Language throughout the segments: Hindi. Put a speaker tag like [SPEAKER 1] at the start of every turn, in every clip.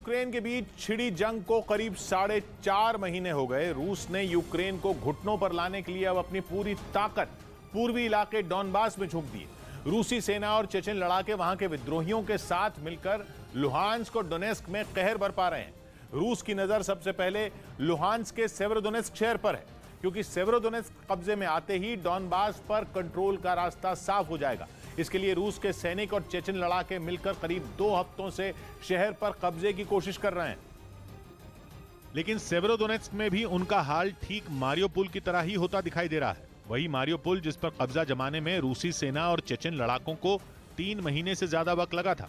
[SPEAKER 1] यूक्रेन के बीच छिड़ी जंग को करीब 4.5 महीने हो गए। रूस ने यूक्रेन को घुटनों पर लाने के लिए अब अपनी पूरी ताकत पूर्वी इलाके डॉनबास में झोंक दी है। रूसी सेना और चेचन लड़ाके वहां के विद्रोहियों के साथ मिलकर लुहांस्क और डोनेस्क में कहर बरपा रहे हैं। रूस की नजर सबसे पहले लुहांस्क के सेवेरोडोनेस्क शहर पर है, क्योंकि सेवेरोडोनेस्क कब्जे में आते ही डॉनबास पर कंट्रोल का रास्ता साफ हो जाएगा। इसके लिए रूस के सैनिक और चेचन लड़ाके मिलकर करीब 2 हफ्तों से शहर पर कब्जे की कोशिश कर रहे हैं। लेकिन सेवेरोडोनेस्क में भी उनका हाल ठीक मारियोपोल की तरह ही होता दिखाई दे रहा है। वही मारियोपोल जिस पर कब्जा जमाने में रूसी सेना और चेचन लड़ाकों को 3 महीने से ज्यादा वक्त लगा था।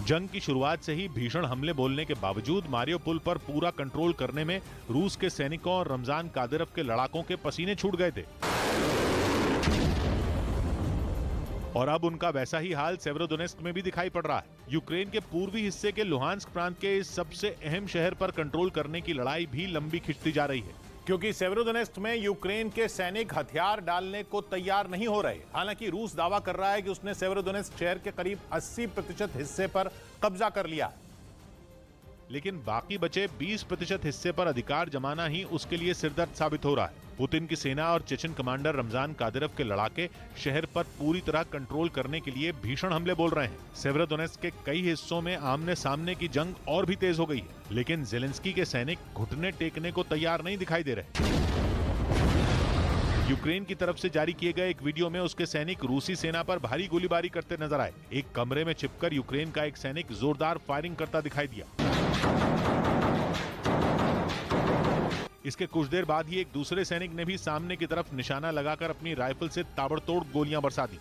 [SPEAKER 1] जंग की शुरुआत से ही भीषण हमले बोलने के बावजूद मारियोपोल पर पूरा कंट्रोल करने में रूस के सैनिकों और रमजान कादिरव के लड़ाकों के पसीने छूट गए थे। और अब उनका वैसा ही हाल सेवेरोडोनेस्क में भी दिखाई पड़ रहा है। यूक्रेन के पूर्वी हिस्से के लुहांस्क प्रांत के इस सबसे अहम शहर पर कंट्रोल करने की लड़ाई भी लंबी खिंचती जा रही है, क्योंकि सेवेरोडोनेस्क में यूक्रेन के सैनिक हथियार डालने को तैयार नहीं हो रहे। हालांकि रूस दावा कर रहा है कि उसने सेवेरोडोनेस्क शहर के करीब 80% हिस्से पर कब्जा कर लिया, लेकिन बाकी बचे 20% हिस्से पर अधिकार जमाना ही उसके लिए सिरदर्द साबित हो रहा है। पुतिन की सेना और चेचन कमांडर रमजान कादिरव के लड़ाके शहर पर पूरी तरह कंट्रोल करने के लिए भीषण हमले बोल रहे हैं। सेवेरोडोनेस्क के कई हिस्सों में आमने सामने की जंग और भी तेज हो गई है, लेकिन जेलेंस्की के सैनिक घुटने टेकने को तैयार नहीं दिखाई दे रहे। यूक्रेन की तरफ से जारी किए गए एक वीडियो में उसके सैनिक रूसी सेना पर भारी गोलीबारी करते नजर आए। एक कमरे में छिपकर यूक्रेन का एक सैनिक जोरदार फायरिंग करता दिखाई दिया। इसके कुछ देर बाद ही एक दूसरे सैनिक ने भी सामने की तरफ निशाना लगाकर अपनी राइफल से ताबड़तोड़ गोलियां बरसा दी।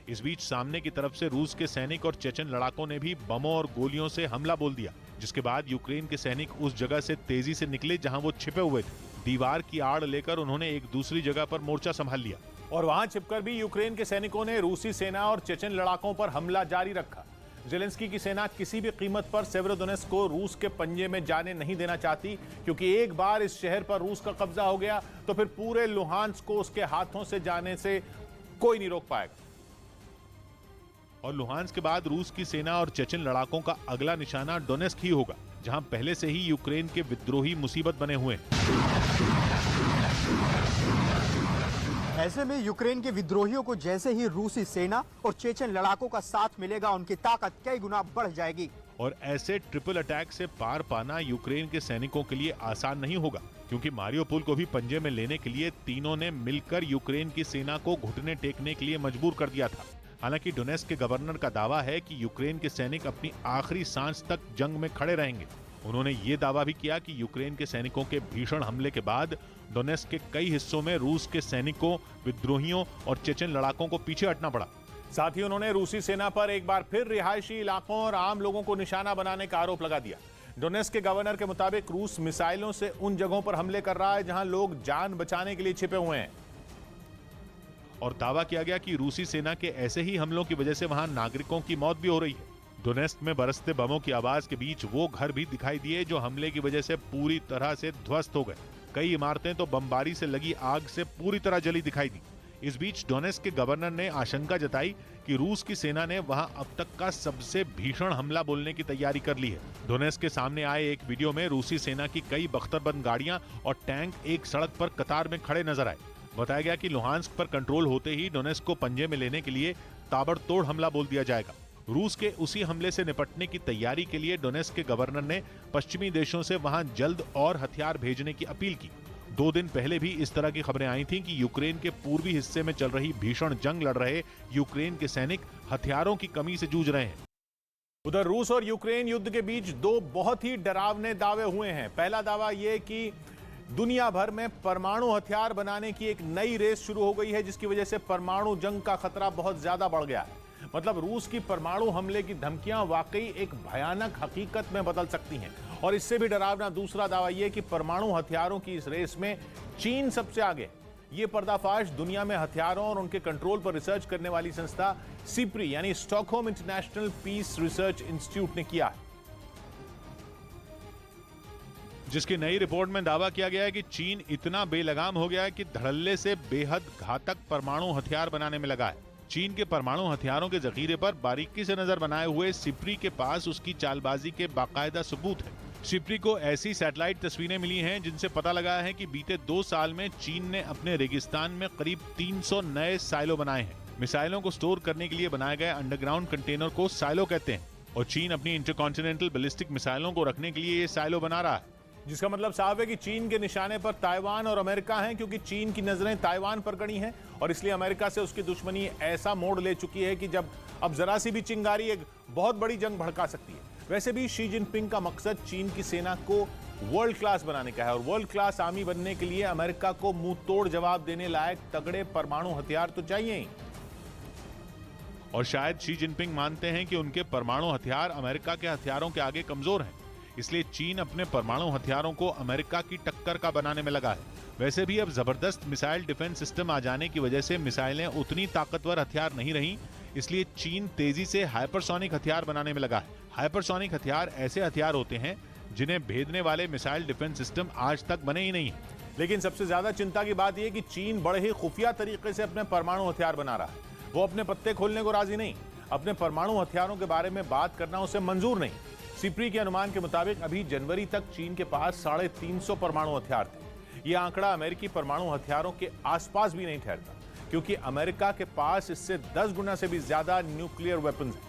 [SPEAKER 1] इस बीच सामने की तरफ से रूस के सैनिक और चेचन लड़ाकों ने भी बमों और गोलियों से हमला बोल दिया, जिसके बाद यूक्रेन के सैनिक उस जगह से तेजी से निकले जहां वो छिपे हुए थे। दीवार की आड़ लेकर उन्होंने एक दूसरी जगह पर मोर्चा संभाल लिया और वहां छिपकर भी यूक्रेन के सैनिकों ने रूसी सेना और चेचन लड़ाकों पर हमला जारी रखा। जेलेंस्की की सेना किसी भी कीमत पर सेवेरोडोनेस्क को रूस के पंजे में जाने नहीं देना चाहती, क्योंकि एक बार इस शहर पर रूस का कब्जा हो गया तो फिर पूरे लुहांस्क को उसके हाथों से जाने से कोई नहीं रोक पाएगा। और लुहांस्क के बाद रूस की सेना और चेचन लड़ाकों का अगला निशाना डोनेस्क ही होगा, जहां पहले से ही यूक्रेन के विद्रोही मुसीबत बने हुए हैं।
[SPEAKER 2] ऐसे में यूक्रेन के विद्रोहियों को जैसे ही रूसी सेना और चेचन लड़ाकों का साथ मिलेगा, उनकी ताकत कई गुना बढ़ जाएगी।
[SPEAKER 1] और ऐसे ट्रिपल अटैक से पार पाना यूक्रेन के सैनिकों के लिए आसान नहीं होगा, क्योंकि मारियोपोल को भी पंजे में लेने के लिए तीनों ने मिलकर यूक्रेन की सेना को घुटने टेकने के लिए मजबूर कर दिया था। हालांकि डोनेस्क के गवर्नर का दावा है कि यूक्रेन के सैनिक अपनी आखिरी सांस तक जंग में खड़े रहेंगे। उन्होंने ये दावा भी किया कि यूक्रेन के सैनिकों के भीषण हमले के बाद डोनेस्क के कई हिस्सों में रूस के सैनिकों, विद्रोहियों और चेचन लड़ाकों को पीछे हटना पड़ा। साथ ही उन्होंने रूसी सेना पर एक बार फिर रिहायशी इलाकों और आम लोगों को निशाना बनाने का आरोप लगा दिया। डोनेस्क के गवर्नर के मुताबिक रूस मिसाइलों से उन जगहों पर हमले कर रहा है जहां लोग जान बचाने के लिए छिपे हुए हैं। और दावा किया गया कि रूसी सेना के ऐसे ही हमलों की वजह से वहां नागरिकों की मौत भी हो रही है। डोनेस्क में बरसते बमों की आवाज के बीच वो घर भी दिखाई दिए जो हमले की वजह से पूरी तरह से ध्वस्त हो गए। कई इमारतें तो बमबारी से लगी आग से पूरी तरह जली दिखाई दी। इस बीच डोनेस्क के गवर्नर ने आशंका जताई कि रूस की सेना ने वहां अब तक का सबसे भीषण हमला बोलने की तैयारी कर ली है। डोनेस्क के सामने आए एक वीडियो में रूसी सेना की कई बख्तरबंद गाड़ियां और टैंक एक सड़क पर कतार में खड़े नजर आए। बताया गया कि लुहांस्क पर कंट्रोल होते ही डोनेस्क को पंजे में लेने के लिए ताबड़तोड़ हमला बोल दिया जाएगा। रूस के उसी हमले से निपटने की तैयारी के लिए डोनेस्क के गवर्नर ने पश्चिमी देशों से वहां जल्द और हथियार भेजने की अपील की। 2 दिन पहले भी इस तरह की खबरें आई थीं कि यूक्रेन के पूर्वी हिस्से में चल रही भीषण जंग लड़ रहे यूक्रेन के सैनिक हथियारों की कमी से जूझ रहे हैं। उधर रूस और यूक्रेन युद्ध के बीच 2 बहुत ही डरावने दावे हुए हैं। पहला दावा यह कि दुनिया भर में परमाणु हथियार बनाने की एक नई रेस शुरू हो गई है, जिसकी वजह से परमाणु जंग का खतरा बहुत ज्यादा बढ़ गया है। मतलब रूस की परमाणु हमले की धमकियां वाकई एक भयानक हकीकत में बदल सकती हैं। और इससे भी डरावना दूसरा दावा यह कि परमाणु हथियारों की इस रेस में चीन सबसे आगे। यह पर्दाफाश दुनिया में हथियारों और उनके कंट्रोल पर रिसर्च करने वाली संस्था सिप्री यानी Stockholm International Peace Research Institute ने किया है, जिसकी नई रिपोर्ट में दावा किया गया है कि चीन इतना बेलगाम हो गया है कि धड़ल्ले से बेहद घातक परमाणु हथियार बनाने में लगा है। चीन के परमाणु हथियारों के जखीरे पर बारीकी से नजर बनाए हुए सिप्री के पास उसकी चालबाजी के बाकायदा सबूत है। सिप्री को ऐसी सैटेलाइट तस्वीरें मिली हैं जिनसे पता लगा है कि बीते 2 साल में चीन ने अपने रेगिस्तान में करीब 300 नए साइलो बनाए हैं। मिसाइलों को स्टोर करने के लिए बनाए गए अंडरग्राउंड कंटेनर को साइलो कहते हैं और चीन अपनी इंटरकॉन्टिनेंटल बैलिस्टिक मिसाइलों को रखने के लिए ये साइलो बना रहा है।
[SPEAKER 3] जिसका मतलब साफ है कि चीन के निशाने पर ताइवान और अमेरिका हैं, क्योंकि चीन की नजरें ताइवान पर गड़ी हैं और इसलिए अमेरिका से उसकी दुश्मनी ऐसा मोड़ ले चुकी है कि जब अब जरा सी भी चिंगारी एक बहुत बड़ी जंग भड़का सकती है। वैसे भी शी जिनपिंग का मकसद चीन की सेना को वर्ल्ड क्लास बनाने का है और वर्ल्ड क्लास आर्मी बनने के लिए अमेरिका को मुंह तोड़ जवाब देने लायक तगड़े परमाणु हथियार तो चाहिए ही।
[SPEAKER 1] और शायद शी जिनपिंग मानते हैं कि उनके परमाणु हथियार अमेरिका के हथियारों के आगे कमजोर हैं, इसलिए चीन अपने परमाणु हथियारों को अमेरिका की टक्कर का बनाने में लगा है। वैसे भी अब जबरदस्त मिसाइल डिफेंस सिस्टम आ जाने की वजह से मिसाइलें उतनी ताकतवर हथियार नहीं रही, इसलिए चीन तेजी से हाइपरसोनिक हथियार बनाने में लगा है। हाइपरसोनिक हथियार ऐसे हथियार होते हैं जिन्हें भेदने वाले मिसाइल डिफेंस सिस्टम आज तक बने ही नहीं है।
[SPEAKER 3] लेकिन सबसे ज्यादा चिंता की बात यह कि चीन बड़े ही खुफिया तरीके से अपने परमाणु हथियार बना रहा है। वो अपने पत्ते खोलने को राजी नहीं, अपने परमाणु हथियारों के बारे में बात करना उसे मंजूर नहीं। सिप्री के अनुमान के मुताबिक अभी जनवरी तक चीन के पास 350 परमाणु हथियार थे। यह आंकड़ा अमेरिकी परमाणु हथियारों के आसपास भी नहीं ठहरता, क्योंकि अमेरिका के पास इससे 10 गुना से भी ज्यादा न्यूक्लियर वेपन्स हैं।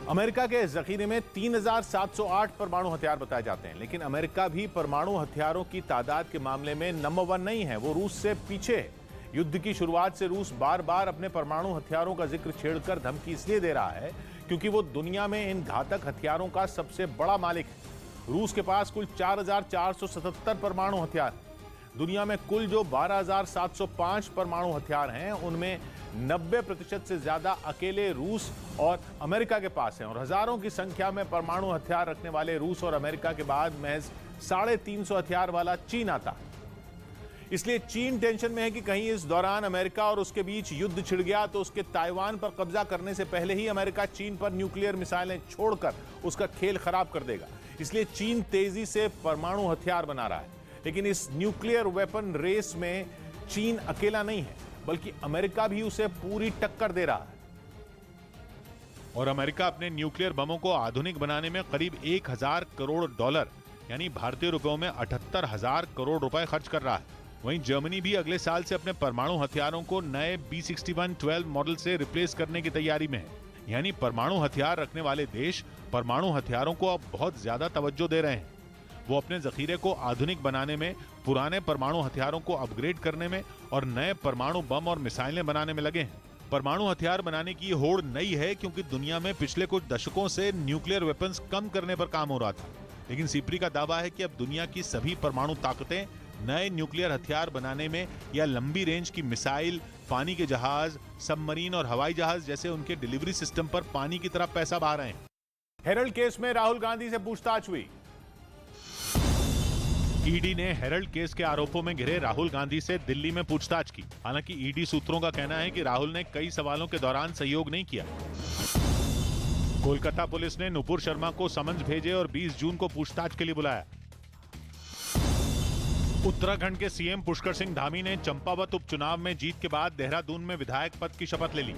[SPEAKER 3] अमेरिका के जखीरे में 3708 परमाणु हथियार बताए जाते हैं, लेकिन अमेरिका भी परमाणु हथियारों की तादाद के मामले में नंबर 1 नहीं है, वो रूस से पीछे है। युद्ध की शुरुआत से रूस बार बार अपने परमाणु हथियारों का जिक्र छेड़कर धमकी इसलिए दे रहा है क्योंकि वो दुनिया में इन घातक हथियारों का सबसे बड़ा मालिक है। रूस के पास कुल 4477 परमाणु हथियार, दुनिया में कुल जो 12705 परमाणु हथियार हैं उनमें 90% से ज्यादा अकेले रूस और अमेरिका के पास हैं और हजारों की संख्या में परमाणु हथियार रखने वाले रूस और अमेरिका के बाद महज 350 हथियार वाला चीन आता है। इसलिए चीन टेंशन में है कि कहीं इस दौरान अमेरिका और उसके बीच युद्ध छिड़ गया तो उसके ताइवान पर कब्जा करने से पहले ही अमेरिका चीन पर न्यूक्लियर मिसाइलें छोड़कर उसका खेल खराब कर देगा। इसलिए चीन तेजी से परमाणु हथियार बना रहा है, लेकिन इस न्यूक्लियर वेपन रेस में चीन अकेला नहीं है, बल्कि अमेरिका भी उसे पूरी टक्कर दे रहा है।
[SPEAKER 1] और अमेरिका अपने न्यूक्लियर बमों को आधुनिक बनाने में करीब 1000 करोड़ डॉलर यानी भारतीय रुपयों में 78,000 करोड़ रुपए खर्च कर रहा है। वहीं जर्मनी भी अगले साल से अपने परमाणु हथियारों को नए B6112 मॉडल से रिप्लेस करने की तैयारी में है। यानी परमाणु हथियार रखने वाले देश परमाणु हथियारों को अब बहुत ज्यादा तवज्जो दे रहे हैं। वो अपने जखीरे को आधुनिक बनाने में, पुराने परमाणु हथियारों को अपग्रेड करने में और नए परमाणु बम और मिसाइलें बनाने में लगे हैं। परमाणु हथियार बनाने की होड़ नई है क्योंकि दुनिया में पिछले कुछ दशकों से न्यूक्लियर वेपन्स कम करने पर काम हो रहा था, लेकिन सिप्री का दावा है कि अब दुनिया की सभी परमाणु ताकतें नए न्यूक्लियर हथियार बनाने में या लंबी रेंज की मिसाइल, पानी के जहाज, सबमरीन और हवाई जहाज जैसे उनके डिलीवरी सिस्टम पर पानी की तरह पैसा बहा रहे हैं।
[SPEAKER 3] हेरल्ड केस में राहुल गांधी से पूछताछ हुई।
[SPEAKER 1] ईडी ने हेरल्ड केस के आरोपों में घिरे राहुल गांधी से दिल्ली में पूछताछ की। हालांकि ईडी सूत्रों का कहना है कि राहुल ने कई सवालों के दौरान सहयोग नहीं किया। कोलकाता पुलिस ने नुपुर शर्मा को समन्स भेजे और 20 जून को पूछताछ के लिए बुलाया। उत्तराखंड के सीएम पुष्कर सिंह धामी ने चंपावत उपचुनाव में जीत के बाद देहरादून में विधायक पद की शपथ ले ली।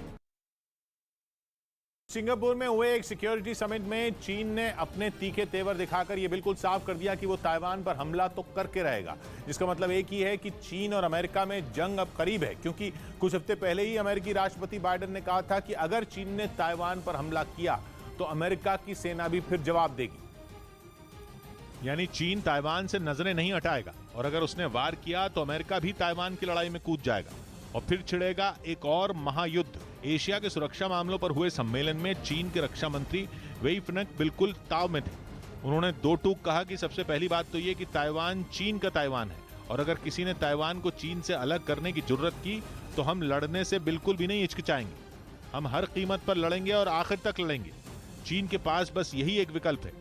[SPEAKER 3] सिंगापुर में हुए एक सिक्योरिटी समिट में चीन ने अपने तीखे तेवर दिखाकर यह बिल्कुल साफ कर दिया कि वो ताइवान पर हमला तो करके रहेगा, जिसका मतलब एक ही है कि चीन और अमेरिका में जंग अब करीब है, क्योंकि कुछ हफ्ते पहले ही अमेरिकी राष्ट्रपति बाइडेन ने कहा था कि अगर चीन ने ताइवान पर हमला किया तो अमेरिका की सेना भी फिर जवाब देगी।
[SPEAKER 1] यानी चीन ताइवान से नजरें नहीं हटाएगा और अगर उसने वार किया तो अमेरिका भी ताइवान की लड़ाई में कूद जाएगा और फिर छिड़ेगा एक और महायुद्ध। एशिया के सुरक्षा मामलों पर हुए सम्मेलन में चीन के रक्षा मंत्री वेई फेंग बिल्कुल ताव में थे। उन्होंने दो टूक कहा कि सबसे पहली बात तो ये कि ताइवान चीन का ताइवान है और अगर किसी ने ताइवान को चीन से अलग करने की जुर्रत की तो हम लड़ने से बिल्कुल भी नहीं हिचकिचाएंगे। हम हर कीमत पर लड़ेंगे और आखिर तक लड़ेंगे। चीन के पास बस यही एक विकल्प है।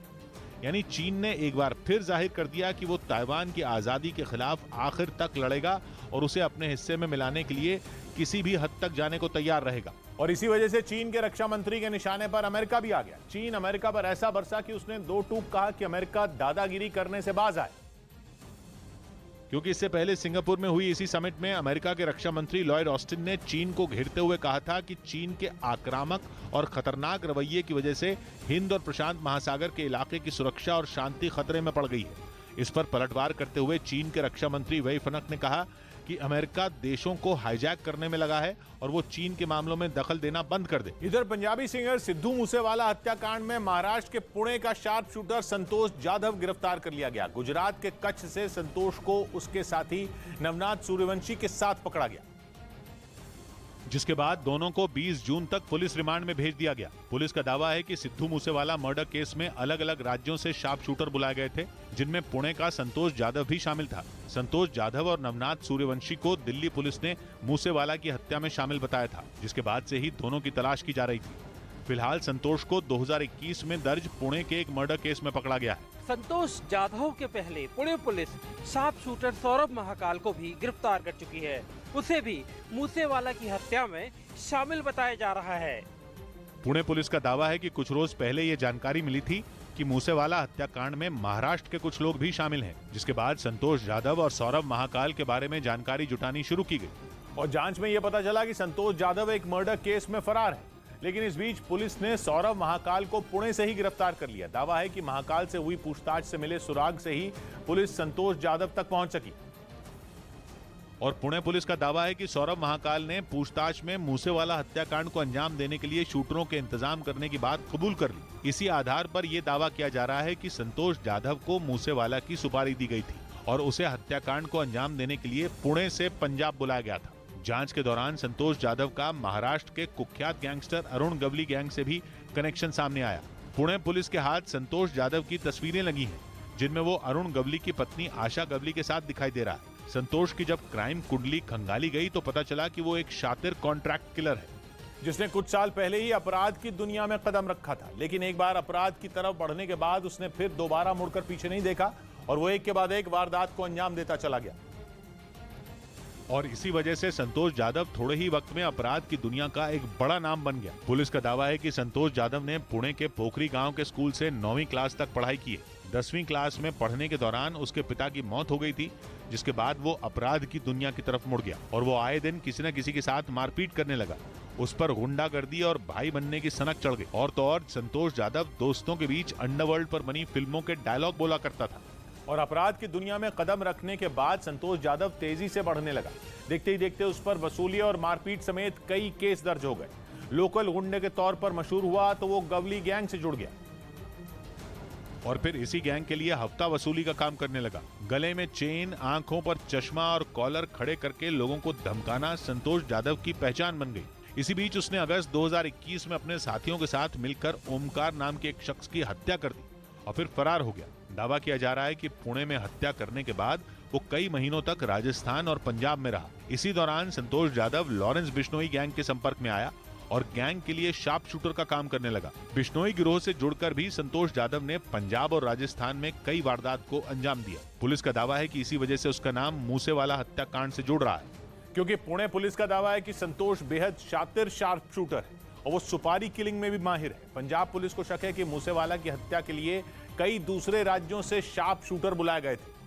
[SPEAKER 1] यानी चीन ने एक बार फिर जाहिर कर दिया कि वो ताइवान की आजादी के खिलाफ आखिर तक लड़ेगा और उसे अपने हिस्से में मिलाने के लिए किसी भी हद तक जाने को तैयार रहेगा।
[SPEAKER 3] और इसी वजह से चीन के रक्षा मंत्री के निशाने पर अमेरिका भी आ गया। चीन अमेरिका पर ऐसा बरसा कि उसने दो टूक कहा कि अमेरिका दादागिरी करने से बाज आए।
[SPEAKER 1] क्योंकि इससे पहले सिंगापुर में हुई इसी समिट में अमेरिका के रक्षा मंत्री लॉयड ऑस्टिन ने चीन को घेरते हुए कहा था कि चीन के आक्रामक और खतरनाक रवैये की वजह से हिंद और प्रशांत महासागर के इलाके की सुरक्षा और शांति खतरे में पड़ गई है। इस पर पलटवार करते हुए चीन के रक्षा मंत्री वई फनक ने कहा कि अमेरिका देशों को हाईजैक करने में लगा है और वो चीन के मामलों में दखल देना बंद कर दे।
[SPEAKER 3] इधर पंजाबी सिंगर सिद्धू मूसेवाला हत्याकांड में महाराष्ट्र के पुणे का शार्प शूटर संतोष जाधव गिरफ्तार कर लिया गया। गुजरात के कच्छ से संतोष को उसके साथी नवनाथ सूर्यवंशी के साथ पकड़ा गया,
[SPEAKER 1] जिसके बाद दोनों को 20 जून तक पुलिस रिमांड में भेज दिया गया। पुलिस का दावा है कि सिद्धू मूसेवाला मर्डर केस में अलग अलग राज्यों से शार्प शूटर बुलाए गए थे, जिनमें पुणे का संतोष जाधव भी शामिल था। संतोष जाधव और नवनाथ सूर्यवंशी को दिल्ली पुलिस ने मूसेवाला की हत्या में शामिल बताया था, जिसके बाद से ही दोनों की तलाश की जा रही थी। फिलहाल संतोष को 2021 में दर्ज पुणे के एक मर्डर केस में पकड़ा गया है।
[SPEAKER 4] संतोष जाधव के पहले Pune police sharp shooter Saurabh Mahakal को भी गिरफ्तार कर चुकी है। उसे भी मूसेवाला की हत्या में शामिल बताया जा रहा है।
[SPEAKER 1] पुणे पुलिस का दावा है कि कुछ रोज पहले ये जानकारी मिली थी कि मूसेवाला हत्याकांड में महाराष्ट्र के कुछ लोग भी शामिल हैं, जिसके बाद संतोष जाधव और सौरभ महाकाल के बारे में जानकारी जुटानी शुरू की गई।
[SPEAKER 3] और जांच में यह पता चला कि संतोष जाधव एक मर्डर केस में फरार है, लेकिन इस बीच पुलिस ने सौरभ महाकाल को पुणे से ही गिरफ्तार कर लिया। दावा है कि महाकाल से हुई पूछताछ से मिले सुराग से ही पुलिस संतोष जाधव तक पहुंच सकी।
[SPEAKER 1] और पुणे पुलिस का दावा है कि सौरभ महाकाल ने पूछताछ में मूसेवाला हत्याकांड को अंजाम देने के लिए शूटरों के इंतजाम करने की बात कबूल कर ली। इसी आधार पर यह दावा किया जा रहा है कि संतोष जाधव को मूसेवाला की सुपारी दी गई थी और उसे हत्याकांड को अंजाम देने के लिए पुणे से पंजाब बुलाया गया था। जांच के दौरान संतोष जाधव का महाराष्ट्र के कुख्यात गैंगस्टर अरुण गवली गैंग से भी कनेक्शन सामने आया। पुणे पुलिस के हाथ संतोष जाधव की तस्वीरें लगी हैं, जिनमें वो अरुण गवली की पत्नी आशा गवली के साथ दिखाई दे रहा है। संतोष की जब क्राइम कुंडली खंगाली गई तो पता चला कि वो एक शातिर कॉन्ट्रैक्ट किलर है,
[SPEAKER 3] जिसने कुछ साल पहले ही अपराध की दुनिया में कदम रखा था, लेकिन एक बार अपराध की तरफ बढ़ने के बाद उसने फिर दोबारा मुड़कर पीछे नहीं देखा और वो एक के बाद एक वारदात को अंजाम देता चला गया।
[SPEAKER 1] और इसी वजह से संतोष जाधव थोड़े ही वक्त में अपराध की दुनिया का एक बड़ा नाम बन गया। पुलिस का दावा है कि संतोष जाधव ने पुणे के पोखरी गांव के स्कूल से 9वीं क्लास तक पढ़ाई की है। 10वीं क्लास में पढ़ने के दौरान उसके पिता की मौत हो गई थी, जिसके बाद वो अपराध की दुनिया की तरफ मुड़ गया और वो आए दिन किसी न किसी के साथ मारपीट करने लगा। उस पर गुंडागर्दी और भाई बनने की सनक चढ़ गई। और तो और संतोष जाधव दोस्तों के बीच अंडरवर्ल्ड पर बनी फिल्मों के डायलॉग बोला करता था।
[SPEAKER 3] और अपराध की दुनिया में कदम रखने के बाद संतोष जाधव तेजी से बढ़ने लगा। देखते ही देखते उस पर वसूली और मारपीट समेत कई केस दर्ज हो गए। लोकल गुंडे के तौर पर मशहूर हुआ तो वो गवली गैंग से जुड़ गया
[SPEAKER 1] और फिर इसी गैंग के लिए हफ्ता वसूली का काम करने लगा। गले में चेन, आंखों पर चश्मा और कॉलर खड़े करके लोगों को धमकाना संतोष जाधव की पहचान बन गई। इसी बीच उसने अगस्त 2021 में अपने साथियों के साथ मिलकर ओमकार नाम के एक शख्स की हत्या कर दी और फिर फरार हो गया। दावा किया जा रहा है कि पुणे में हत्या करने के बाद वो कई महीनों तक राजस्थान और पंजाब में रहा। इसी दौरान संतोष जाधव लॉरेंस बिश्नोई गैंग के संपर्क में आया और गैंग के लिए शार्प शूटर का काम करने लगा। बिश्नोई गिरोह से जुड़कर भी संतोष जाधव ने पंजाब और राजस्थान में कई वारदात को अंजाम दिया। पुलिस का दावा है कि इसी वजह से उसका नाम मूसेवाला हत्याकांड से जुड़ रहा है,
[SPEAKER 3] क्योंकि पुणे पुलिस का दावा है कि संतोष बेहद शातिर शार्प शूटर है और वो सुपारी किलिंग में भी माहिर है। पंजाब पुलिस को शक है कि मूसेवाला की हत्या के लिए कई दूसरे राज्यों से शार्प शूटर बुलाए गए थे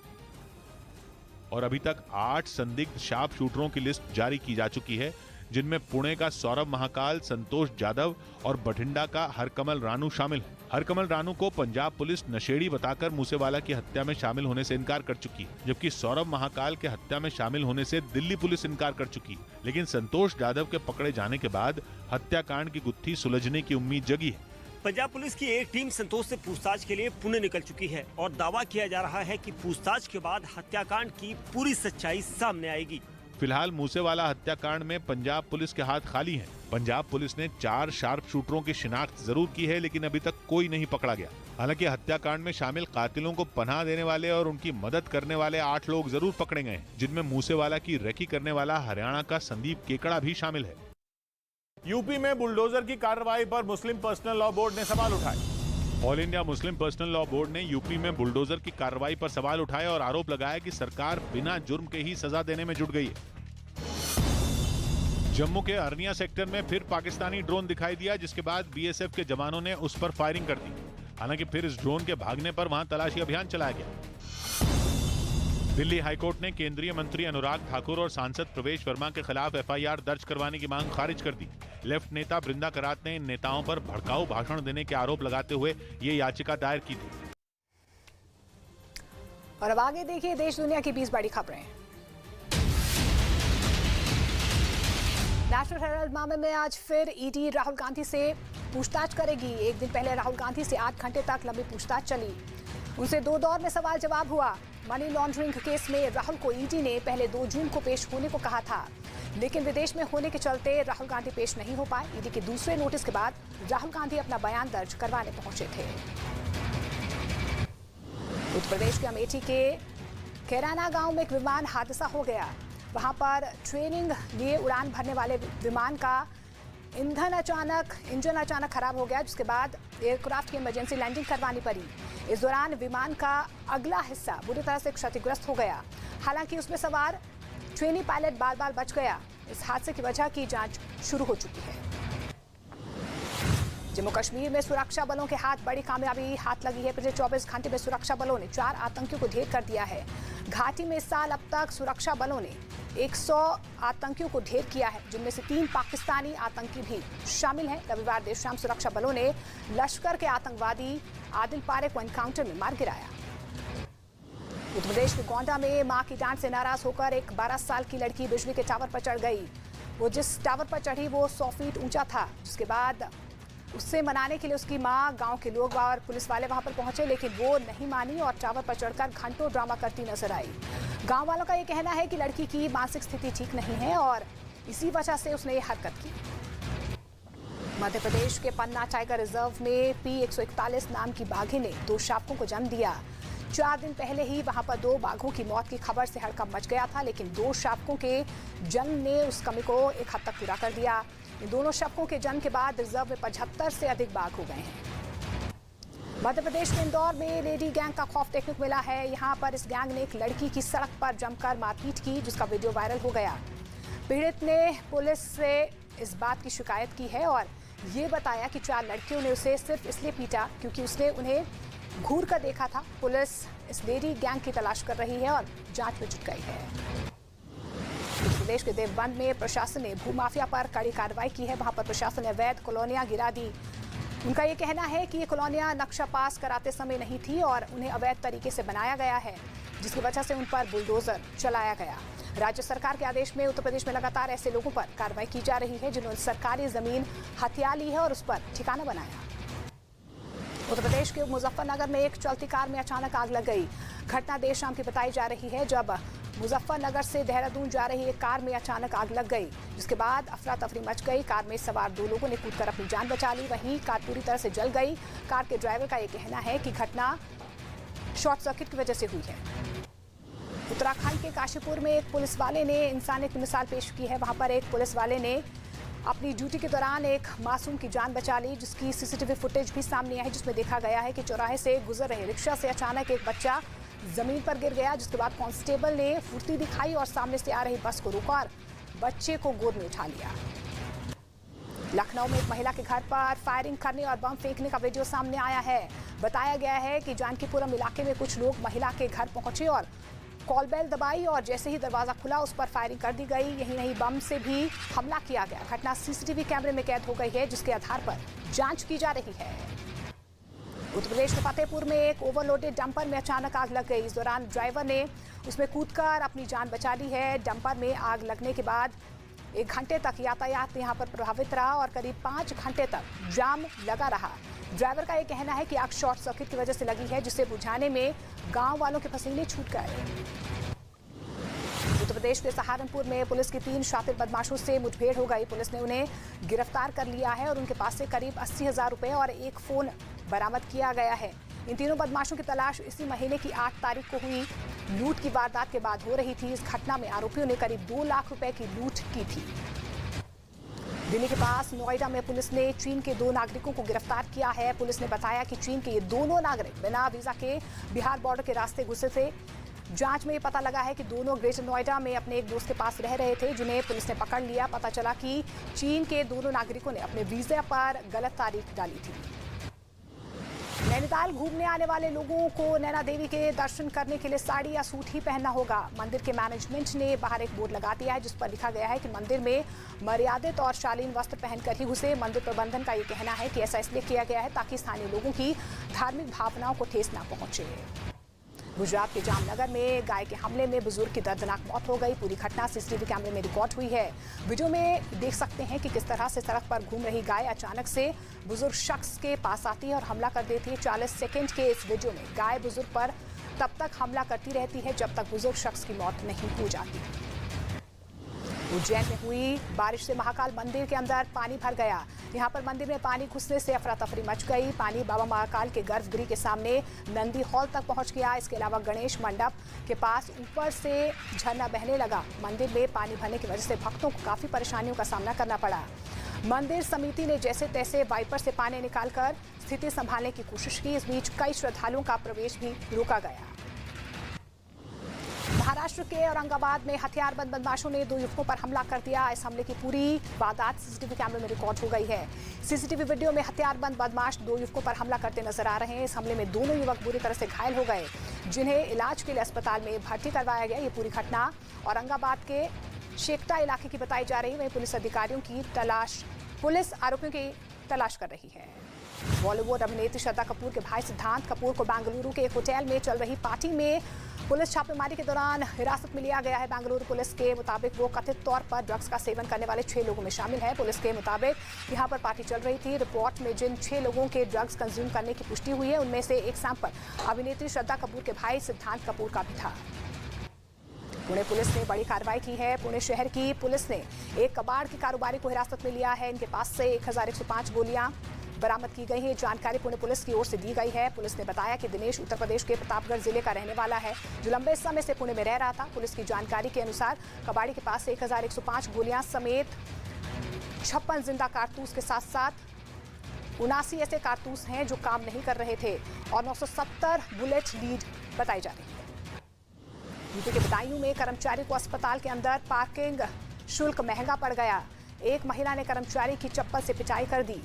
[SPEAKER 1] और अभी तक 8 संदिग्ध शार्प शूटरों की लिस्ट जारी की जा चुकी है, जिनमें पुणे का सौरभ महाकाल, संतोष जाधव और बठिंडा का हरकमल रानू शामिल है। हरकमल रानू को पंजाब पुलिस नशेड़ी बताकर मूसेवाला की हत्या में शामिल होने से इनकार कर चुकी है, जबकि सौरभ महाकाल के हत्या में शामिल होने से दिल्ली पुलिस इनकार कर चुकी है। लेकिन संतोष जाधव के पकड़े जाने के बाद हत्याकांड की गुत्थी सुलझने की उम्मीद जगी है।
[SPEAKER 5] पंजाब पुलिस की एक टीम संतोष से पूछताछ के लिए पुणे निकल चुकी है और दावा किया जा रहा है कि पूछताछ के बाद हत्याकांड की पूरी सच्चाई सामने आएगी।
[SPEAKER 1] फिलहाल मूसेवाला हत्याकांड में पंजाब पुलिस के हाथ खाली हैं। पंजाब पुलिस ने 4 शार्प शूटरों की शिनाख्त जरूर की है, लेकिन अभी तक कोई नहीं पकड़ा गया। हालांकि हत्याकांड में शामिल कातिलों को पनाह देने वाले और उनकी मदद करने वाले 8 लोग जरूर पकड़े गए हैं, जिनमें मूसेवाला की रेकी करने वाला हरियाणा का संदीप केकड़ा भी शामिल है।
[SPEAKER 3] यूपी में बुलडोजर की कार्रवाई पर मुस्लिम पर्सनल लॉ बोर्ड ने सवाल उठाए।
[SPEAKER 1] All India Muslim personal law board ने यूपी में बुलडोजर की कार्रवाई पर सवाल उठाए और आरोप लगाया कि सरकार बिना जुर्म के ही सजा देने में जुट गई है। जम्मू के अरनिया सेक्टर में फिर पाकिस्तानी ड्रोन दिखाई दिया, जिसके बाद बीएसएफ के जवानों ने उस पर फायरिंग कर दी। हालांकि फिर इस ड्रोन के भागने पर वहां तलाशी अभियान चलाया गया। दिल्ली हाईकोर्ट ने केंद्रीय मंत्री अनुराग ठाकुर और सांसद प्रवेश वर्मा के खिलाफ एफआईआर दर्ज करवाने की मांग खारिज कर दी। लेफ्ट नेता बृंदा करात ने इन नेताओं पर भड़काऊ भाषण देने के आरोप लगाते हुए ये याचिका दायर की थी।
[SPEAKER 6] और अब आगे देखिए देश दुनिया की 20 बड़ी खबरें। नेशनल हेराल्ड मामले में आज फिर ईडी राहुल गांधी से पूछताछ करेगी। एक दिन पहले राहुल गांधी से 8 घंटे तक लंबी पूछताछ चली। उनसे 2 दौर में सवाल जवाब हुआ। मनी लॉन्ड्रिंग केस में राहुल को ईडी ने पहले 2 जून को पेश होने को कहा था, लेकिन विदेश में होने के चलते राहुल गांधी पेश नहीं हो पाए। ईडी के दूसरे नोटिस के बाद राहुल गांधी अपना बयान दर्ज करवाने पहुंचे थे। उत्तर प्रदेश के अमेठी के कैराना गांव में एक विमान हादसा हो गया। वहां पर ट्रेनिंग लिए उड़ान भरने वाले विमान का इंजन अचानक खराब हो गया, जिसके बाद एयरक्राफ्ट की इमरजेंसी लैंडिंग करवानी पड़ी। इस दौरान विमान का अगला हिस्सा बुरी तरह से क्षतिग्रस्त हो गया। हालांकि उसमें सवार ट्रेनी पायलट बाल बच गया। इस हादसे की वजह की जांच शुरू हो चुकी है। जम्मू कश्मीर में सुरक्षा बलों के हाथ बड़ी कामयाबी हाथ लगी है। पिछले 24 घंटे में सुरक्षा बलों ने 4 आतंकियों को ढेर कर दिया है। घाटी में इस साल अब तक सुरक्षा बलों ने 100 आतंकियों को ढेर किया है, जिनमें से 3 पाकिस्तानी आतंकी भी शामिल हैं। रविवार देर शाम सुरक्षा बलों ने लश्कर के आतंकवादी आदिल पारे को एनकाउंटर में मार गिराया। उत्तर प्रदेश के गोंडा में मां की डांट से नाराज होकर एक 12 साल की लड़की बिजली के टावर पर चढ़ गई। वो जिस टावर पर चढ़ी वो 100 फीट ऊंचा था। जिसके बाद उससे मनाने के लिए उसकी मां, गांव के लोग और पुलिस वाले वहां पर पहुंचे, लेकिन वो नहीं मानी और टावर पर चढ़कर घंटों ड्रामा करती नजर आई। गांव वालों का ये कहना है कि लड़की की मानसिक स्थिति ठीक नहीं है और इसी वजह से उसने ये हरकत की। मध्य प्रदेश के पन्ना टाइगर रिजर्व में P141 नाम की बाघिन ने 2 शावकों को जन्म दिया। 4 दिन पहले ही वहां पर 2 बाघों की मौत की खबर से हड़कंप मच गया था, लेकिन 2 शावकों के जन्म ने उस कमी को एक हद तक पूरा कर दिया। इन दोनों शावकों के जन्म के बाद रिजर्व में 75 से अधिक बाघ हो गए हैं। मध्य प्रदेश के इंदौर में लेडी गैंग का खौफ देखने को मिला है। यहाँ पर इस गैंग ने एक लड़की की सड़क पर जमकर मारपीट की, जिसका वीडियो वायरल हो गया। पीड़ित ने पुलिस से इस बात की शिकायत की है और ये बताया कि 4 लड़कियों ने उसे सिर्फ इसलिए पीटा क्योंकि उसने उन्हें घूर कर देखा था। पुलिस इस लेडी गैंग की तलाश कर रही है और जांच में जुट गई है। उत्तर प्रदेश के देवबंद में प्रशासन ने भूमाफिया पर कड़ी कार्रवाई की है। वहां पर प्रशासन ने अवैध कॉलोनियां गिरा दी। उनका ये कहना है कि ये कॉलोनियां नक्शा पास कराते समय नहीं थी और उन्हें अवैध तरीके से बनाया गया है, जिसकी वजह से उन पर बुलडोजर चलाया गया। राज्य सरकार के आदेश में उत्तर प्रदेश में लगातार ऐसे लोगों पर कार्रवाई की जा रही है जिन्होंने सरकारी जमीन हथिया ली है और उस पर ठिकाना बनाया। उत्तर प्रदेश के मुजफ्फरनगर में एक चलती कार में अचानक आग लग गई। घटना देर शाम की बताई जा रही है, जब मुजफ्फरनगर से देहरादून जा रही एक कार में अचानक आग लग गई, जिसके बाद अफरा तफरी मच गई। कार में सवार 2 लोगों ने कूदकर अपनी जान बचा ली। वहीं कार पूरी तरह से जल गई। कार के ड्राइवर का ये कहना है कि घटना शॉर्ट सर्किट की वजह से हुई है। उत्तराखंड के काशीपुर में एक पुलिस वाले ने इंसानियत की मिसाल पेश की है। वहां पर एक पुलिस वाले ने अपनी ड्यूटी के दौरान एक मासूम की जान बचा ली, जिसकी सीसीटीवी फुटेज भी सामने आई है, जिसमें देखा गया है कि चौराहे से गुजर रहे रिक्शा से अचानक एक बच्चा जमीन पर गिर गया, जिसके बाद कांस्टेबल ने फुर्ती दिखाई और सामने से आ रही बस को रोका और बच्चे को गोद में उठा लिया। लखनऊ में एक महिला के घर पर फायरिंग करने और बम फेंकने का वीडियो सामने आया है। बताया गया है कि जानकीपुरम इलाके में कुछ लोग महिला के घर पहुंचे और कॉल बेल दबाई और जैसे ही दरवाजा खुला उस पर फायरिंग कर दी गई। यही नहीं, बम से भी हमला किया गया। घटना सीसीटीवी कैमरे में कैद हो गई है, जिसके आधार पर जांच की जा रही है। उत्तर प्रदेश के फतेहपुर में एक ओवरलोडेड डंपर में अचानक आग लग गई। इस दौरान ड्राइवर ने उसमें कूदकर अपनी जान बचा ली है। डंपर में आग लगने के बाद 1 घंटे तक यातायात यहां पर प्रभावित रहा और करीब 5 घंटे तक जाम लगा रहा। ड्राइवर का ये कहना है कि आग शॉर्ट सर्किट की वजह से लगी है, जिसे बुझाने में गांव वालों के पसीने छूट गए। उत्तर प्रदेश के सहारनपुर में पुलिस की 3 शातिर बदमाशों से मुठभेड़ हो गई। पुलिस ने उन्हें गिरफ्तार कर लिया है और उनके पास से करीब 80,000 रुपए और एक फोन बरामद किया गया है। इन तीनों बदमाशों की तलाश इसी महीने की 8 तारीख को हुई लूट की वारदात के बाद हो रही थी। इस घटना में आरोपियों ने करीब 2 लाख रुपए की लूट की थी। दिल्ली के पास नोएडा में पुलिस ने चीन के 2 नागरिकों को गिरफ्तार किया है। पुलिस ने बताया कि चीन के ये दोनों नागरिक बिना वीजा के बिहार बॉर्डर के रास्ते घुसे थे। जांच में पता लगा है कि दोनों ग्रेटर नोएडा में अपने एक दोस्त के पास रह रहे थे, जिन्हें पुलिस ने पकड़ लिया। पता चला कि चीन के दोनों नागरिकों ने अपने वीजा पर गलत तारीख डाली थी। नैनीताल घूमने आने वाले लोगों को नैना देवी के दर्शन करने के लिए साड़ी या सूट ही पहनना होगा। मंदिर के मैनेजमेंट ने बाहर एक बोर्ड लगा दिया है जिस पर लिखा गया है कि मंदिर में मर्यादित और शालीन वस्त्र पहनकर ही घुसे। मंदिर प्रबंधन का ये कहना है कि ऐसा इसलिए किया गया है ताकि स्थानीय लोगों की धार्मिक भावनाओं को ठेस न पहुंचे। गुजरात के जामनगर में गाय के हमले में बुजुर्ग की दर्दनाक मौत हो गई। पूरी घटना सीसीटीवी कैमरे में रिकॉर्ड हुई है। वीडियो में देख सकते हैं कि किस तरह से सड़क पर घूम रही गाय अचानक से बुजुर्ग शख्स के पास आती है और हमला कर देती है। 40 सेकंड के इस वीडियो में गाय बुजुर्ग पर तब तक हमला करती रहती है जब तक बुजुर्ग शख्स की मौत नहीं हो जाती। उज्जैन में हुई बारिश से महाकाल मंदिर के अंदर पानी भर गया। यहां पर मंदिर में पानी घुसने से अफरा तफरी मच गई। पानी बाबा महाकाल के गर्भगृह के सामने नंदी हॉल तक पहुंच गया। इसके अलावा गणेश मंडप के पास ऊपर से झरना बहने लगा। मंदिर में पानी भरने की वजह से भक्तों को काफी परेशानियों का सामना करना पड़ा। मंदिर समिति ने जैसे तैसे वाइपर से पानी निकालकर स्थिति संभालने की कोशिश की। इस बीच कई श्रद्धालुओं का प्रवेश भी रोका गया। महाराष्ट्र के औरंगाबाद में हथियारबंद बदमाशों ने 2 युवकों पर हमला कर दिया। इस हमले की पूरी वारदात सीसीटीवी कैमरे में रिकॉर्ड हो गई है। सीसीटीवी वीडियो में हथियारबंद बदमाश 2 युवकों पर हमला करते नजर आ रहे हैं। इस हमले में दोनों युवक बुरी तरह से घायल हो गए जिन्हें इलाज के लिए अस्पताल में भर्ती करवाया गया। ये पूरी घटना औरंगाबाद के शेकटा इलाके की बताई जा रही है। वहीं पुलिस आरोपियों की तलाश कर रही है। बॉलीवुड अभिनेत्री श्रद्धा कपूर के भाई सिद्धांत कपूर को बेंगलुरु के एक होटल में चल रही पार्टी में पुलिस छापेमारी के दौरान हिरासत में लिया गया है। बेंगलुरु पुलिस के मुताबिक वो कथित तौर पर ड्रग्स का सेवन करने वाले 6 लोगों में शामिल है। पुलिस के मुताबिक यहां पर पार्टी चल रही थी। रिपोर्ट में जिन 6 लोगों के ड्रग्स कंज्यूम करने की पुष्टि हुई है उनमें से एक सैंपल अभिनेत्री श्रद्धा कपूर के भाई सिद्धांत कपूर का भी था। पुणे पुलिस ने बड़ी कार्रवाई की है। पुणे शहर की पुलिस ने एक कबाड़ के कारोबारी को हिरासत में लिया है। इनके पास से 1105 गोलियां बरामद की गई है। जानकारी पुणे पुलिस की ओर से दी गई है। पुलिस ने बताया कि दिनेश उत्तर प्रदेश के प्रतापगढ़ जिले का रहने वाला है जो लंबे समय से पुणे में रह रहा था। पुलिस की जानकारी के अनुसार कबाड़ी के पास से 1105 गोलियां समेत 56 जिंदा कारतूस के साथ साथ 79 ऐसे कारतूस हैं जो काम नहीं कर रहे थे और 970 बुलेट लीड बताई जा रही है। यूपी के बदायूं में कर्मचारी को अस्पताल के अंदर पार्किंग शुल्क महंगा पड़ गया। एक महिला ने कर्मचारी की चप्पल से पिटाई कर दी।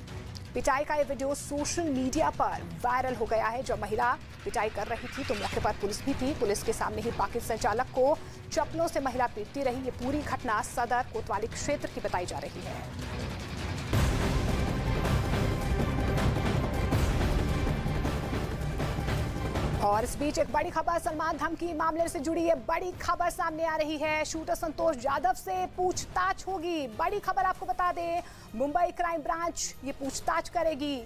[SPEAKER 6] पिटाई का ये वीडियो सोशल मीडिया पर वायरल हो गया है। जब महिला पिटाई कर रही थी तो मौके पर पुलिस भी थी। पुलिस के सामने ही पार्किंग संचालक को चप्पलों से महिला पीटती रही। ये पूरी घटना सदर कोतवाली क्षेत्र की बताई जा रही है। और इस बीच एक बड़ी खबर सलमान धमकी मामले से जुड़ी है। बड़ी खबर सामने आ रही है। शूटर संतोष जाधव से पूछताछ होगी। बड़ी खबर आपको बता दें, मुंबई क्राइम ब्रांच ये पूछताछ करेगी।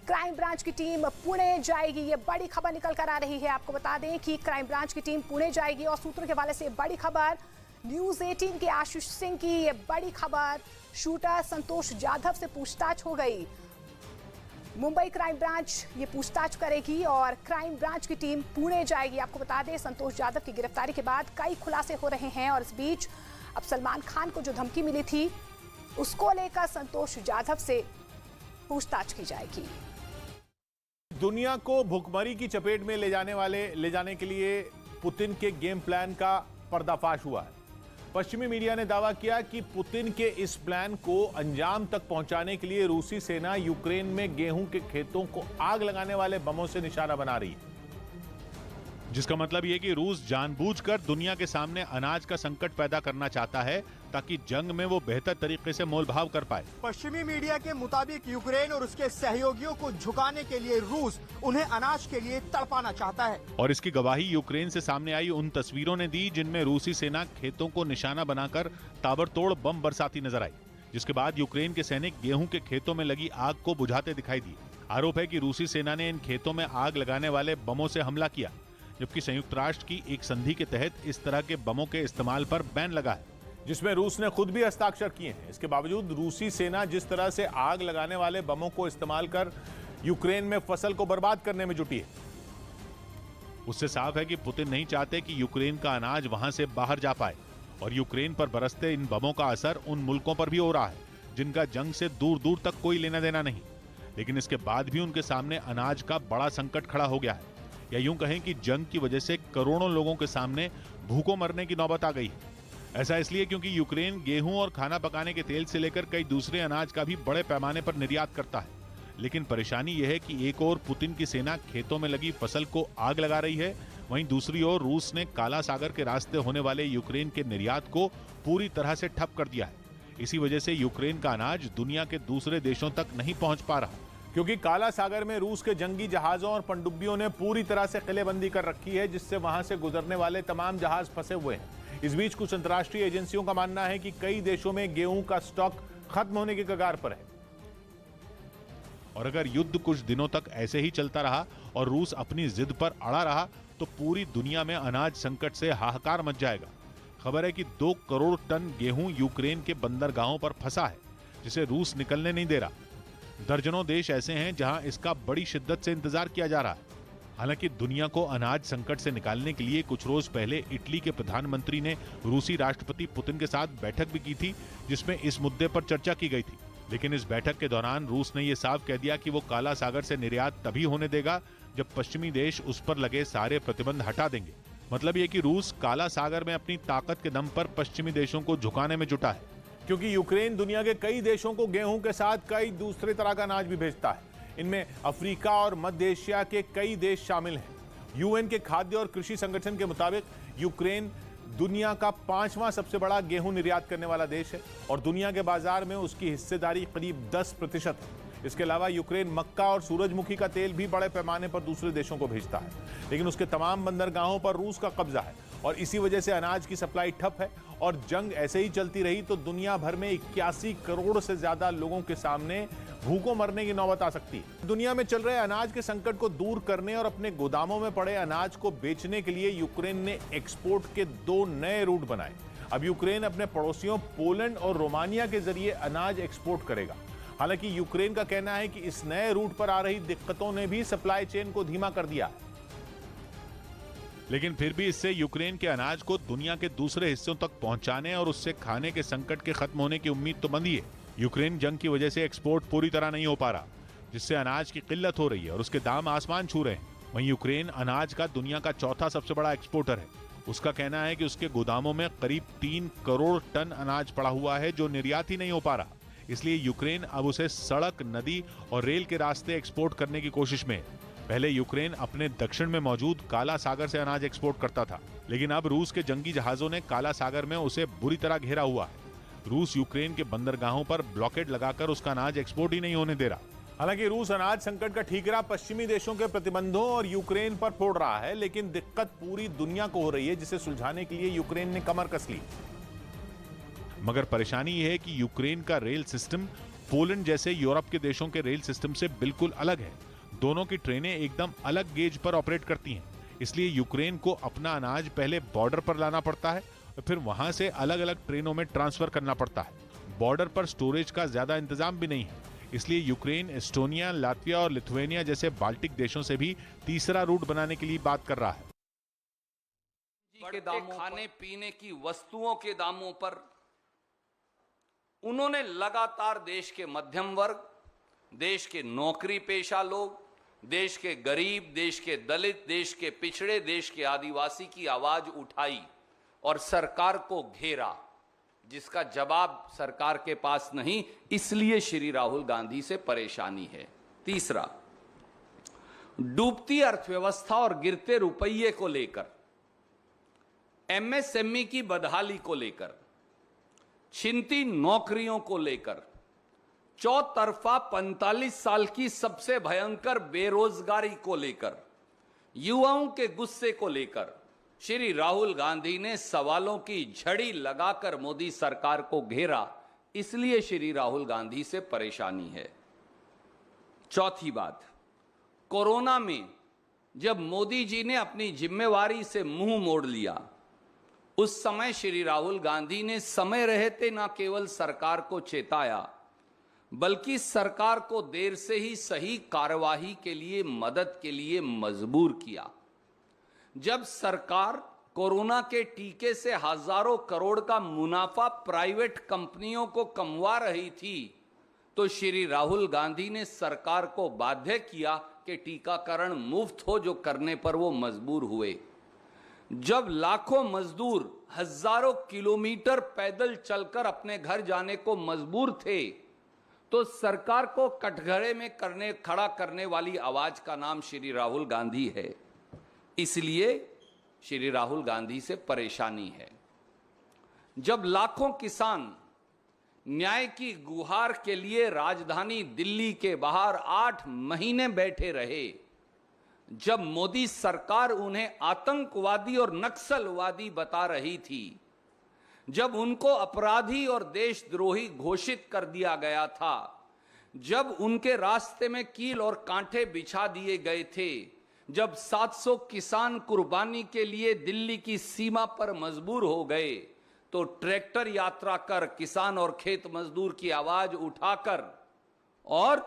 [SPEAKER 6] क्राइम ब्रांच की टीम पुणे जाएगी। ये बड़ी खबर निकल कर आ रही है। आपको बता दें कि क्राइम ब्रांच की टीम पुणे जाएगी और सूत्रों के हवाले से बड़ी खबर न्यूज़ 18 के आशीष सिंह की ये बड़ी खबर। शूटर संतोष जाधव से पूछताछ हो गई। मुंबई क्राइम ब्रांच ये पूछताछ करेगी और क्राइम ब्रांच की टीम पुणे जाएगी। आपको बता दें संतोष जाधव की गिरफ्तारी के बाद कई खुलासे हो रहे हैं और इस बीच अब सलमान खान को जो धमकी मिली थी उसको लेकर संतोष जाधव से पूछताछ की जाएगी।
[SPEAKER 3] दुनिया को भुखमरी की चपेट में ले जाने के लिए पुतिन के गेम प्लान का पर्दाफाश हुआ है। पश्चिमी मीडिया ने दावा किया कि पुतिन के इस प्लान को अंजाम तक पहुंचाने के लिए रूसी सेना यूक्रेन में गेहूं के खेतों को आग लगाने वाले बमों से निशाना बना रही है,
[SPEAKER 1] जिसका मतलब यह कि रूस जानबूझकर दुनिया के सामने अनाज का संकट पैदा करना चाहता है ताकि जंग में वो बेहतर तरीके से मोलभाव कर पाए।
[SPEAKER 2] पश्चिमी मीडिया के मुताबिक यूक्रेन और उसके सहयोगियों को झुकाने के लिए रूस उन्हें अनाज के लिए तड़पाना चाहता है।
[SPEAKER 1] और इसकी गवाही यूक्रेन से सामने आई उन तस्वीरों ने दी जिनमें रूसी सेना खेतों को निशाना बनाकर ताबड़तोड़ बम बरसाती नजर आई, जिसके बाद यूक्रेन के सैनिक गेहूं के खेतों में लगी आग को बुझाते दिखाई दिए। आरोप है कि रूसी सेना ने इन खेतों में आग लगाने वाले बमों से हमला किया, जबकि संयुक्त राष्ट्र की एक संधि के तहत इस तरह के बमों के इस्तेमाल पर बैन लगा है,
[SPEAKER 3] जिसमें रूस ने खुद भी हस्ताक्षर किए हैं। इसके बावजूद रूसी सेना जिस तरह से आग लगाने वाले बमों को इस्तेमाल कर यूक्रेन में फसल को बर्बाद करने में जुटी है,
[SPEAKER 1] उससे साफ है कि पुतिन नहीं चाहते कि यूक्रेन का अनाज वहां से बाहर जा पाए और यूक्रेन पर बरसते इन बमों का असर उन मुल्कों पर भी हो रहा है जिनका जंग से दूर दूर तक कोई लेना देना नहीं, लेकिन इसके बाद भी उनके सामने अनाज का बड़ा संकट खड़ा हो गया है। या यूं कहें कि जंग की वजह से करोड़ों लोगों के सामने भूखों मरने की नौबत आ गई है। ऐसा इसलिए क्योंकि यूक्रेन गेहूं और खाना पकाने के तेल से लेकर कई दूसरे अनाज का भी बड़े पैमाने पर निर्यात करता है, लेकिन परेशानी यह है कि एक ओर पुतिन की सेना खेतों में लगी फसल को आग लगा रही है, वहीं दूसरी ओर रूस ने काला सागर के रास्ते होने वाले यूक्रेन के निर्यात को पूरी तरह से ठप कर दिया है। इसी वजह से यूक्रेन का अनाज दुनिया के दूसरे देशों तक नहीं पहुंच पा रहा,
[SPEAKER 3] क्योंकि काला सागर में रूस के जंगी जहाजों और पनडुब्बियों ने पूरी तरह से किलेबंदी कर रखी है, जिससे वहां से गुजरने वाले तमाम जहाज फंसे हुए हैं। इस बीच कुछ अंतर्राष्ट्रीय एजेंसियों का मानना है कि कई देशों में गेहूं का स्टॉक खत्म होने की कगार पर है।
[SPEAKER 1] और अगर युद्ध कुछ दिनों तक ऐसे ही चलता रहा और रूस अपनी जिद पर अड़ा रहा तो पूरी दुनिया में अनाज संकट से हाहाकार मच जाएगा। खबर है कि 2 करोड़ टन गेहूं यूक्रेन के बंदरगाहों पर फंसा है, जिसे रूस निकलने नहीं दे रहा। दर्जनों देश ऐसे हैं जहां इसका बड़ी शिद्दत से इंतजार किया जा रहा है। हालांकि दुनिया को अनाज संकट से निकालने के लिए कुछ रोज पहले इटली के प्रधानमंत्री ने रूसी राष्ट्रपति पुतिन के साथ बैठक भी की थी, जिसमें इस मुद्दे पर चर्चा की गई थी। लेकिन इस बैठक के दौरान रूस ने यह साफ कह दिया कि वो काला सागर से निर्यात तभी होने देगा जब पश्चिमी देश उस पर लगे सारे प्रतिबंध हटा देंगे। मतलब ये कि रूस काला सागर में अपनी ताकत के दम पर पश्चिमी देशों को झुकाने में जुटा है,
[SPEAKER 3] क्योंकि यूक्रेन दुनिया के कई देशों को गेहूं के साथ कई दूसरे तरह का अनाज भी भेजता है। इनमें अफ्रीका और मध्य एशिया के कई देश शामिल हैं। यूएन के खाद्य और कृषि संगठन के मुताबिक यूक्रेन दुनिया का 5वां सबसे बड़ा गेहूं निर्यात करने वाला देश है और दुनिया के बाजार में उसकी हिस्सेदारी करीब 10% है। इसके अलावा यूक्रेन मक्का और सूरजमुखी का तेल भी बड़े पैमाने पर दूसरे देशों को भेजता है, लेकिन उसके तमाम बंदरगाहों पर रूस का कब्जा है और इसी वजह से अनाज की सप्लाई ठप है। और जंग ऐसे ही चलती रही तो दुनिया भर में 81 करोड़ से ज्यादा लोगों के सामने भूखों मरने की नौबत आ सकती है। दुनिया में चल रहे अनाज के संकट को दूर करने और अपने गोदामों में पड़े अनाज को बेचने के लिए यूक्रेन ने एक्सपोर्ट के 2 नए रूट बनाए। अब यूक्रेन अपने पड़ोसियों पोलैंड और रोमानिया के जरिए अनाज एक्सपोर्ट करेगा। हालांकि यूक्रेन का कहना है कि इस नए रूट पर आ रही दिक्कतों ने भी सप्लाई चेन को धीमा कर दिया है।
[SPEAKER 1] लेकिन फिर भी इससे यूक्रेन के अनाज को दुनिया के दूसरे हिस्सों तक पहुंचाने और उससे खाने के संकट के खत्म होने की उम्मीद तो बंधी है। यूक्रेन जंग की वजह से एक्सपोर्ट पूरी तरह नहीं हो पा रहा, जिससे अनाज की किल्लत हो रही है और उसके दाम आसमान छू रहे हैं। वहीं यूक्रेन अनाज का दुनिया का 4था सबसे बड़ा एक्सपोर्टर है। उसका कहना है कि उसके गोदामों में करीब 3 करोड़ टन अनाज पड़ा हुआ है जो निर्यात ही नहीं हो पा रहा। इसलिए यूक्रेन अब उसे सड़क, नदी और रेल के रास्ते एक्सपोर्ट करने की कोशिश में है। पहले यूक्रेन अपने दक्षिण में मौजूद काला सागर से अनाज एक्सपोर्ट करता था, लेकिन अब रूस के जंगी जहाजों ने काला सागर में उसे बुरी तरह घेरा हुआ है। रूस यूक्रेन के बंदरगाहों पर ब्लॉकेड लगाकर उसका अनाज एक्सपोर्ट ही नहीं होने दे रहा।
[SPEAKER 3] हालांकि रूस अनाज संकट का ठीकरा पश्चिमी देशों के प्रतिबंधों और यूक्रेन पर फोड़ रहा है, लेकिन दिक्कत पूरी दुनिया को हो रही है, जिसे सुलझाने के लिए यूक्रेन ने कमर कस ली।
[SPEAKER 1] मगर परेशानी यह है कि यूक्रेन का रेल सिस्टम पोलैंड जैसे यूरोप के देशों के रेल सिस्टम से बिल्कुल अलग है। दोनों की ट्रेनें एकदम अलग गेज पर ऑपरेट करती हैं। इसलिए यूक्रेन को अपना अनाज पहले बॉर्डर पर लाना पड़ता है और फिर वहां से अलग अलग ट्रेनों में ट्रांसफर करना पड़ता है। बॉर्डर पर स्टोरेज का ज्यादा इंतजाम भी नहीं है, इसलिए यूक्रेन एस्टोनिया, लातविया और लिथुआनिया जैसे बाल्टिक देशों से भी तीसरा रूट बनाने के लिए बात कर रहा है।
[SPEAKER 7] बढ़ते खाने पीने की वस्तुओं के दामों पर उन्होंने लगातार देश के मध्यम वर्ग, देश के नौकरी पेशा लोग, देश के गरीब, देश के दलित, देश के पिछड़े, देश के आदिवासी की आवाज उठाई और सरकार को घेरा, जिसका जवाब सरकार के पास नहीं, इसलिए श्री राहुल गांधी से परेशानी है। तीसरा, डूबती अर्थव्यवस्था और गिरते रुपये को लेकर, एमएसएमई की बदहाली को लेकर, छिनती नौकरियों को लेकर, चौतरफा 45 साल की सबसे भयंकर बेरोजगारी को लेकर, युवाओं के गुस्से को लेकर श्री राहुल गांधी ने सवालों की झड़ी लगाकर मोदी सरकार को घेरा, इसलिए श्री राहुल गांधी से परेशानी है। चौथी बात, कोरोना में जब मोदी जी ने अपनी जिम्मेवारी से मुंह मोड़ लिया, उस समय श्री राहुल गांधी ने समय रहते न केवल सरकार को चेताया, बल्कि सरकार को देर से ही सही कार्यवाही के लिए, मदद के लिए मजबूर किया। जब सरकार कोरोना के टीके से हजारों करोड़ का मुनाफा प्राइवेट कंपनियों को कमवा रही थी, तो श्री राहुल गांधी ने सरकार को बाध्य किया कि टीकाकरण मुफ्त हो, जो करने पर वो मजबूर हुए। जब लाखों मजदूर हजारों किलोमीटर पैदल चलकर अपने घर जाने को मजबूर थे, तो सरकार को कटघरे में खड़ा करने वाली आवाज का नाम श्री राहुल गांधी है। इसलिए श्री राहुल गांधी से परेशानी है। जब लाखों किसान न्याय की गुहार के लिए राजधानी दिल्ली के बाहर 8 महीने बैठे रहे, जब मोदी सरकार उन्हें आतंकवादी और नक्सलवादी बता रही थी, जब उनको अपराधी और देशद्रोही घोषित कर दिया गया था, जब उनके रास्ते में कील और कांटे बिछा दिए गए थे, जब 700 किसान कुर्बानी के लिए दिल्ली की सीमा पर मजबूर हो गए, तो ट्रैक्टर यात्रा कर किसान और खेत मजदूर की आवाज उठाकर और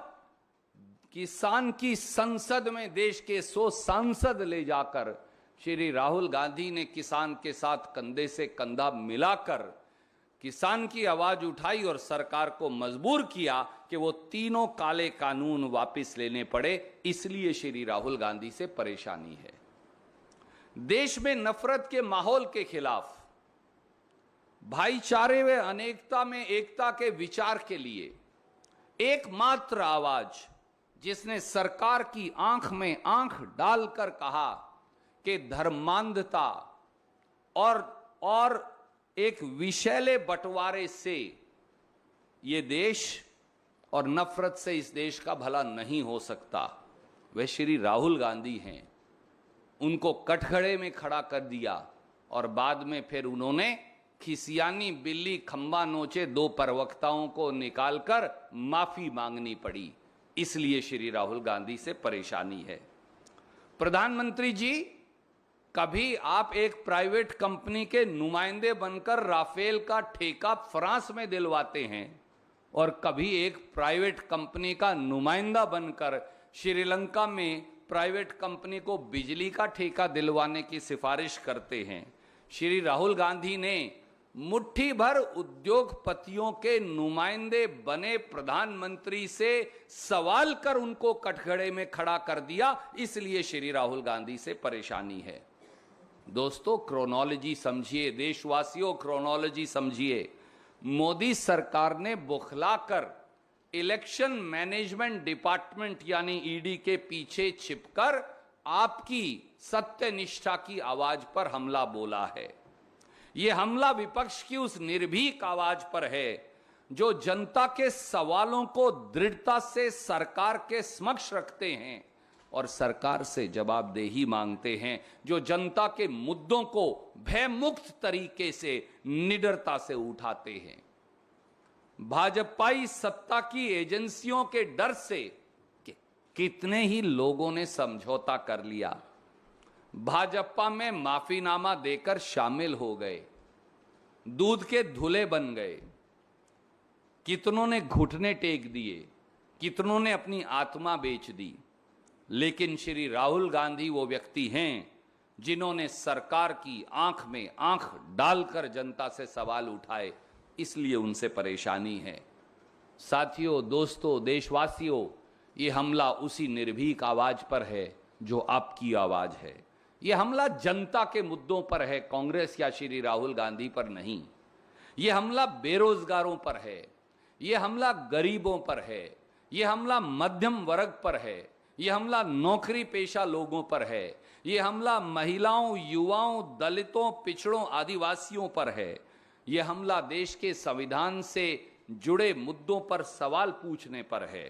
[SPEAKER 7] किसान की संसद में देश के 100 सांसद ले जाकर श्री राहुल गांधी ने किसान के साथ कंधे से कंधा मिलाकर किसान की आवाज उठाई और सरकार को मजबूर किया कि वो तीनों काले कानून वापस लेने पड़े। इसलिए श्री राहुल गांधी से परेशानी है। देश में नफरत के माहौल के खिलाफ, भाईचारे व अनेकता में एकता के विचार के लिए एकमात्र आवाज जिसने सरकार की आंख में आंख डालकर कहा कि धर्मांधता और एक विषैले बंटवारे से ये देश और नफरत से इस देश का भला नहीं हो सकता, वह श्री राहुल गांधी हैं। उनको कटघरे में खड़ा कर दिया और बाद में फिर उन्होंने खिसियानी बिल्ली खंबा नोचे 2 प्रवक्ताओं को निकालकर माफी मांगनी पड़ी। इसलिए श्री राहुल गांधी से परेशानी है। प्रधानमंत्री जी, कभी आप एक प्राइवेट कंपनी के नुमाइंदे बनकर राफेल का ठेका फ्रांस में दिलवाते हैं और कभी एक प्राइवेट कंपनी का नुमाइंदा बनकर श्रीलंका में प्राइवेट कंपनी को बिजली का ठेका दिलवाने की सिफारिश करते हैं। श्री राहुल गांधी ने मुट्ठी भर उद्योगपतियों के नुमाइंदे बने प्रधानमंत्री से सवाल कर उनको कटघरे में खड़ा कर दिया। इसलिए श्री राहुल गांधी से परेशानी है। दोस्तों, क्रोनोलॉजी समझिए, देशवासियों क्रोनोलॉजी समझिए। मोदी सरकार ने बुखलाकर इलेक्शन मैनेजमेंट डिपार्टमेंट यानी ईडी के पीछे छिपकर आपकी सत्यनिष्ठा की आवाज पर हमला बोला है। यह हमला विपक्ष की उस निर्भीक आवाज पर है जो जनता के सवालों को दृढ़ता से सरकार के समक्ष रखते हैं और सरकार से जवाबदेही मांगते हैं, जो जनता के मुद्दों को भयमुक्त तरीके से निडरता से उठाते हैं। भाजपाई सत्ता की एजेंसियों के डर से कि कितने ही लोगों ने समझौता कर लिया, भाजपा में माफीनामा देकर शामिल हो गए, दूध के धुले बन गए। कितनों ने घुटने टेक दिए, कितनों ने अपनी आत्मा बेच दी। लेकिन श्री राहुल गांधी वो व्यक्ति हैं जिन्होंने सरकार की आंख में आंख डालकर जनता से सवाल उठाए। इसलिए उनसे परेशानी है। साथियों, दोस्तों, देशवासियों, ये हमला उसी निर्भीक आवाज पर है जो आपकी आवाज है। यह हमला जनता के मुद्दों पर है, कांग्रेस या श्री राहुल गांधी पर नहीं। यह हमला बेरोजगारों पर है, यह हमला गरीबों पर है, यह हमला मध्यम वर्ग पर है, यह हमला नौकरी पेशा लोगों पर है, यह हमला महिलाओं, युवाओं, दलितों, पिछड़ों, आदिवासियों पर है। यह हमला देश के संविधान से जुड़े मुद्दों पर सवाल पूछने पर है।